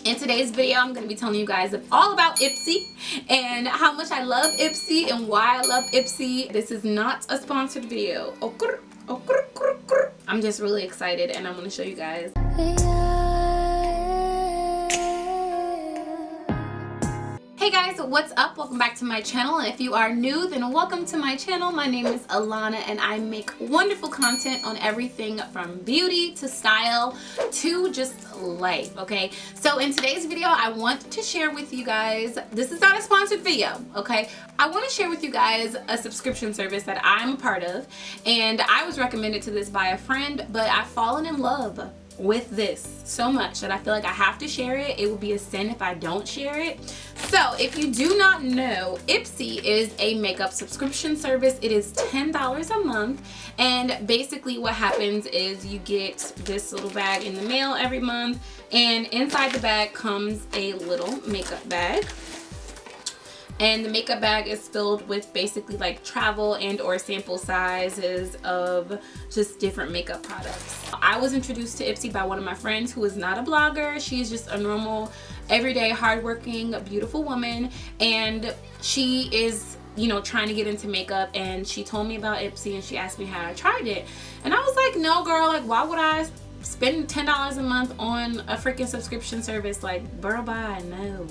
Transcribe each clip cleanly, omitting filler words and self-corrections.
In today's video, I'm going to be telling you guys all about IPSY and how much I love IPSY and why I love IPSY. This is not a sponsored video. I'm just really excited and I'm going to show you guys. Hey guys, what's up? Welcome back to my channel, and if you are new, then welcome to my channel. My name is Alana and I make wonderful content on everything from beauty to style to just life, okay? So in today's video, I want to share with you guys, this is not a sponsored video, okay? I want to share with you guys a subscription service that I'm a part of, and I was recommended to this by a friend, but I've fallen in love with this so much that I feel like I have to share it. It would be a sin if I don't share it. So if you do not know, IPSY is a makeup subscription service. It is $10 a month, and basically what happens is you get this little bag in the mail every month, and inside the bag comes a little makeup bag. And the makeup bag is filled with basically like travel and or sample sizes of just different makeup products. I was introduced to IPSY by one of my friends who is not a blogger. She's just a normal, everyday, hardworking, beautiful woman. And she is, you know, trying to get into makeup, and she told me about IPSY and she asked me how I tried it. And I was like, no girl, like why would I spend $10 a month on a freaking subscription service? Like, girl, bye, no.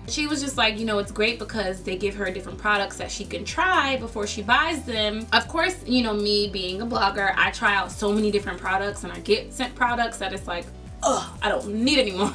She was just like, you know, it's great because they give her different products that she can try before she buys them. Of course, you know, me being a blogger, I try out so many different products and I get sent products that it's like, ugh, I don't need anymore.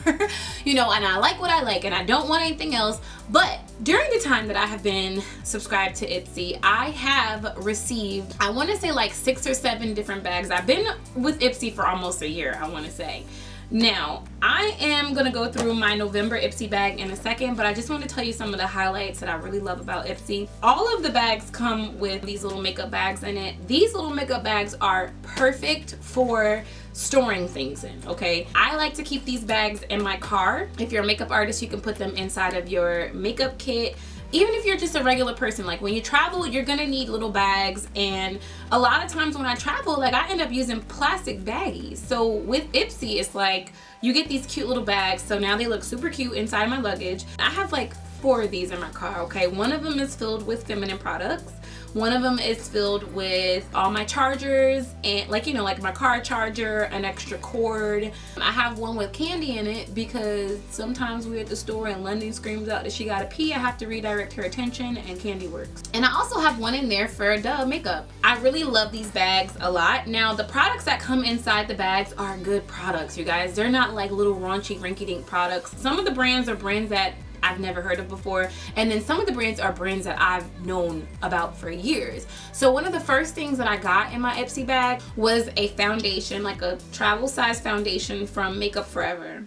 You know, and I like what I like and I don't want anything else. But during the time that I have been subscribed to IPSY, I have received, I want to say like 6 or 7 different bags. I've been with IPSY for almost a year, I want to say. Now, I am going to go through my November IPSY bag in a second, but I just want to tell you some of the highlights that I really love about IPSY. All of the bags come with these little makeup bags in it. These little makeup bags are perfect for storing things in, okay? I like to keep these bags in my car. If you're a makeup artist, you can put them inside of your makeup kit. Even if you're just a regular person, like when you travel, you're gonna need little bags, and a lot of times when I travel, like I end up using plastic baggies. So with IPSY, it's like you get these cute little bags, so now they look super cute inside my luggage. I have like 4 of these in my car, okay? One of them is filled with feminine products. One of them is filled with all my chargers and like, you know, like my car charger, an extra cord. I have one with candy in it because sometimes we're at the store and London screams out that she gotta pee. I have to redirect her attention and candy works. And I also have one in there for makeup. I really love these bags a lot. Now the products that come inside the bags are good products, you guys. They're not like little raunchy rinky-dink products. Some of the brands are brands that I've never heard of before, and then some of the brands are brands that I've known about for years. So one of the first things that I got in my IPSY bag was a foundation, like a travel size foundation from Makeup Forever.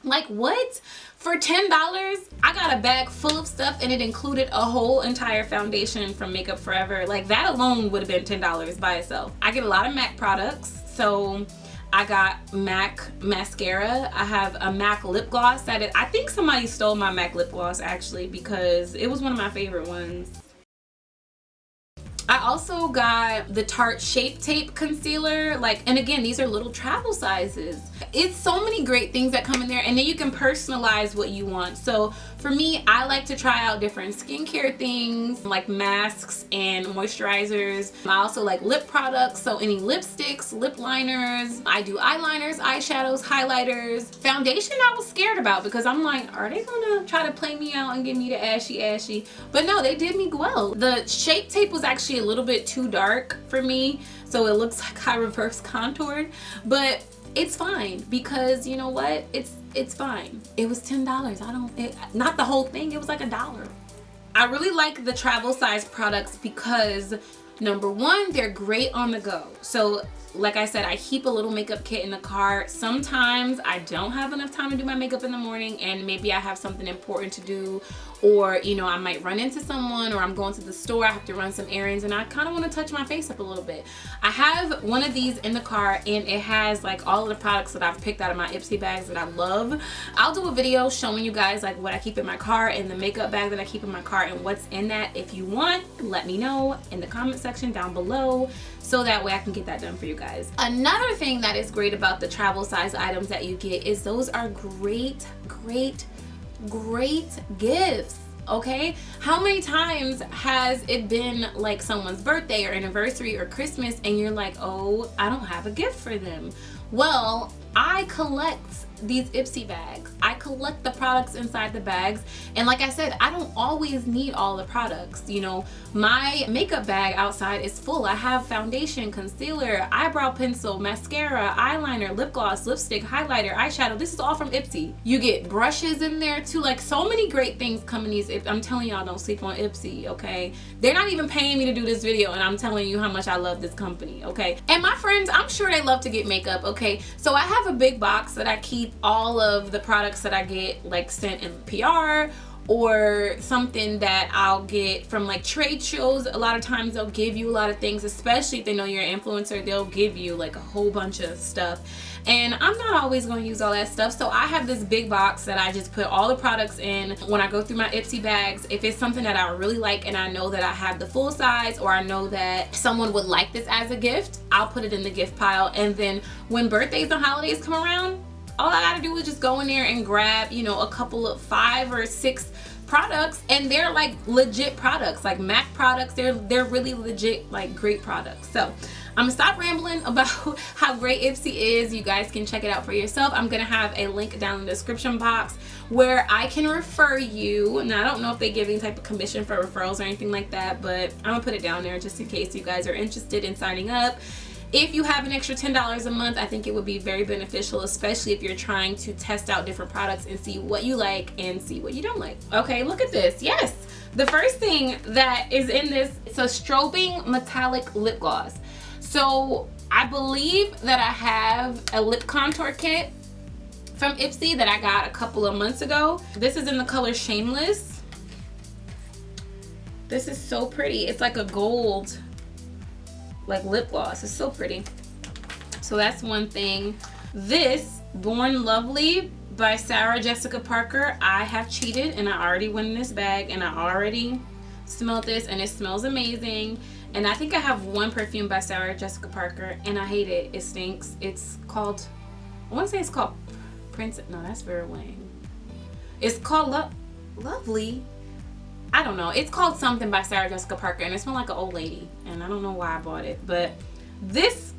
Like what? For $10 I got a bag full of stuff and it included a whole entire foundation from Makeup Forever. Like that alone would have been $10 by itself. I get a lot of MAC products, so I got MAC mascara. I have a MAC lip gloss that I think somebody stole my MAC lip gloss actually, because it was one of my favorite ones. I also got the Tart Shape Tape Concealer, like, and again, these are little travel sizes. It's so many great things that come in there, and then you can personalize what you want. So for me, I like to try out different skincare things like masks and moisturizers. I also like lip products, so any lipsticks, lip liners. I do eyeliners, eyeshadows, highlighters. Foundation I was scared about because I'm like, are they gonna try to play me out and give me the ashy? But no, they did me well. The Shape Tape was actually a little bit too dark for me, so it looks like I reverse contoured, but it's fine because you know what, it's fine. It was $10. Not the whole thing, it was like $1. I really like the travel size products because number one, they're great on the go. So like I said, I keep a little makeup kit in the car. Sometimes I don't have enough time to do my makeup in the morning, and maybe I have something important to do, or you know, I might run into someone, or I'm going to the store, I have to run some errands, and I kind of want to touch my face up a little bit. I have one of these in the car, and it has like all of the products that I've picked out of my IPSY bags that I love. I'll do a video showing you guys like what I keep in my car and the makeup bag that I keep in my car and what's in that. If you want, let me know in the comment section down below so that way I can get that done for you guys. guys. Another thing that is great about the travel size items that you get is those are great gifts. Okay, how many times has it been like someone's birthday or anniversary or Christmas and you're like, oh, I don't have a gift for them? Well, I collect these IPSY bags. I collect the products inside the bags, and like I said, I don't always need all the products. You know, my makeup bag outside is full. I have foundation, concealer, eyebrow pencil, mascara, eyeliner, lip gloss, lipstick, highlighter, eyeshadow. This is all from IPSY. You get brushes in there too. Like, so many great things come in these. I'm telling y'all, don't sleep on IPSY, okay? They're not even paying me to do this video, and I'm telling you how much I love this company, okay? And my friends, I'm sure they love to get makeup, okay? So I have a big box that I keep all of the products that I get like sent in PR, or something that I'll get from like trade shows. A lot of times they'll give you a lot of things, especially if they know you're an influencer. They'll give you like a whole bunch of stuff, and I'm not always going to use all that stuff. So I have this big box that I just put all the products in. When I go through my IPSY bags, if it's something that I really like and I know that I have the full size, or I know that someone would like this as a gift, I'll put it in the gift pile. And then when birthdays and holidays come around, all I gotta do is just go in there and grab, you know, a couple of 5 or 6 products, and they're like legit products, like MAC products. They're really legit, like great products. So I'm gonna stop rambling about how great IPSY is. You guys can check it out for yourself. I'm gonna have a link down in the description box where I can refer you. Now, I don't know if they give any type of commission for referrals or anything like that, but I'm gonna put it down there just in case you guys are interested in signing up. If you have an extra $10 a month, I think it would be very beneficial, especially if you're trying to test out different products and see what you like and see what you don't like. Okay, look at this. Yes, the first thing that is in this, it's a strobing metallic lip gloss. So I believe that I have a lip contour kit from IPSY that I got a couple of months ago. This is in the color Shameless. This is so pretty. It's like a gold like lip gloss. It's so pretty. So that's one thing. This Born Lovely by Sarah Jessica Parker, I have cheated and I already went in this bag and I already smelled this and it smells amazing. And I think I have one perfume by Sarah Jessica Parker and I hate it. It stinks. It's called, I want to say it's called Princess. No, that's Vera Wang. It's called Lovely. I don't know. It's called something by Sarah Jessica Parker and it smells like an old lady. And I don't know why I bought it. But this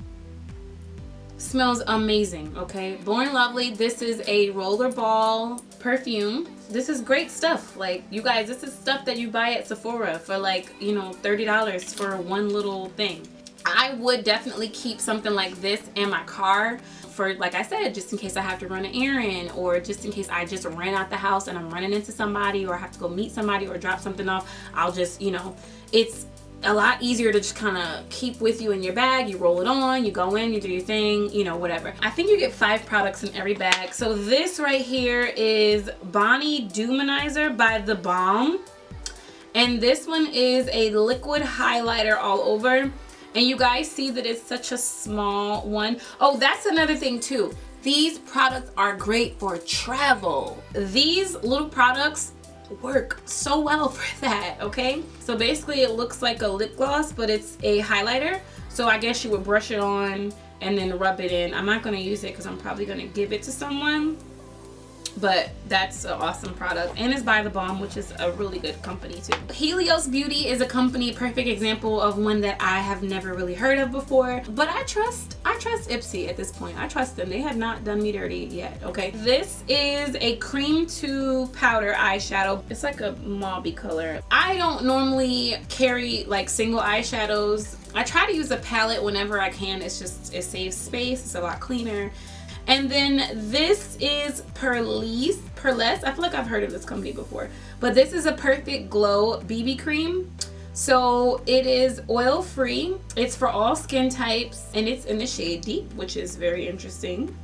smells amazing, okay? Born Lovely. This is a Rollerball Perfume. This is great stuff. Like, you guys, this is stuff that you buy at Sephora for like, you know, $30 for one little thing. I would definitely keep something like this in my car for, like I said, just in case I have to run an errand, or just in case I just ran out the house and I'm running into somebody, or I have to go meet somebody or drop something off. I'll just, you know, it's a lot easier to just kind of keep with you in your bag. You roll it on, you go in, you do your thing, you know, whatever. I think you get 5 products in every bag. So this right here is Bonnie Dumanizer by The Balm. And this one is a liquid highlighter all over. And you guys see that it's such a small one. Oh, that's another thing too. These products are great for travel. These little products work so well for that, okay? So basically it looks like a lip gloss, but it's a highlighter. So I guess you would brush it on and then rub it in. I'm not gonna use it because I'm probably gonna give it to someone. But that's an awesome product, and it's by The Balm, which is a really good company too. Helios Beauty is a company, perfect example of one that I have never really heard of before, but I trust IPSY at this point. I trust them. They have not done me dirty yet, okay? This is a cream to powder eyeshadow. It's like a mauvey color. I don't normally carry like single eyeshadows. I try to use a palette whenever I can. It's just, it saves space. It's a lot cleaner. And then this is Perlesse. I feel like I've heard of this company before. But this is a Perfect Glow BB cream. So it is oil free. It's for all skin types. And it's in the shade Deep, which is very interesting.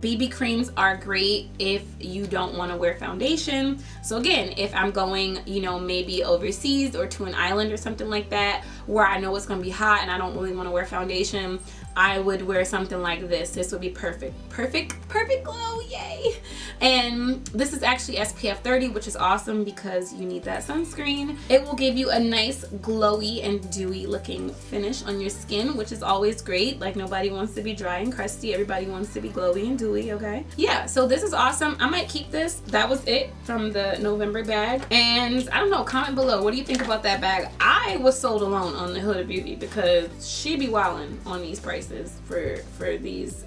BB creams are great if you don't want to wear foundation. So again, if I'm going, you know, maybe overseas or to an island or something like that, where I know it's going to be hot and I don't really want to wear foundation, I would wear something like this. This would be perfect. Perfect glow, yay! And this is actually SPF 30, which is awesome because you need that sunscreen. It will give you a nice glowy and dewy looking finish on your skin, which is always great. Like, nobody wants to be dry and crusty. Everybody wants to be glowy and dewy, okay? Yeah, so this is awesome. I might keep this. That was it from the November bag. And I don't know, comment below. What do you think about that bag? I was sold alone on the Huda Beauty because she be wilding on these prices for these.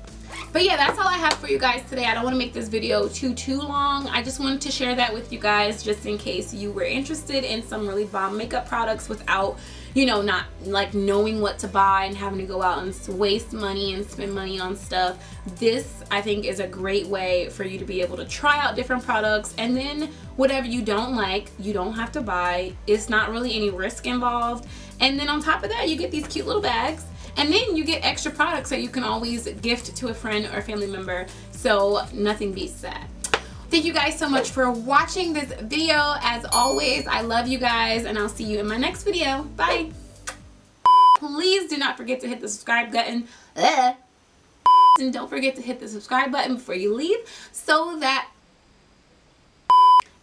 But yeah, that's all I have for you guys today. I don't want to make this video too long. I just wanted to share that with you guys just in case you were interested in some really bomb makeup products without, you know, not like knowing what to buy and having to go out and waste money and spend money on stuff. This, I think, is a great way for you to be able to try out different products, and then whatever you don't like, you don't have to buy. It's not really any risk involved. And then on top of that, you get these cute little bags. And then you get extra products that you can always gift to a friend or family member. So nothing beats that. Thank you guys so much for watching this video. As always, I love you guys, and I'll see you in my next video. Bye. Please do not forget to hit the subscribe button. And don't forget to hit the subscribe button before you leave, so that,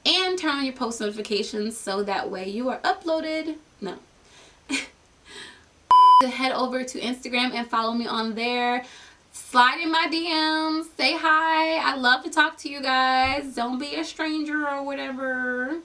and turn on your post notifications so that way you are uploaded. No. To head over to Instagram and follow me on there. Slide in my DMs. Say hi. I love to talk to you guys. Don't be a stranger or whatever.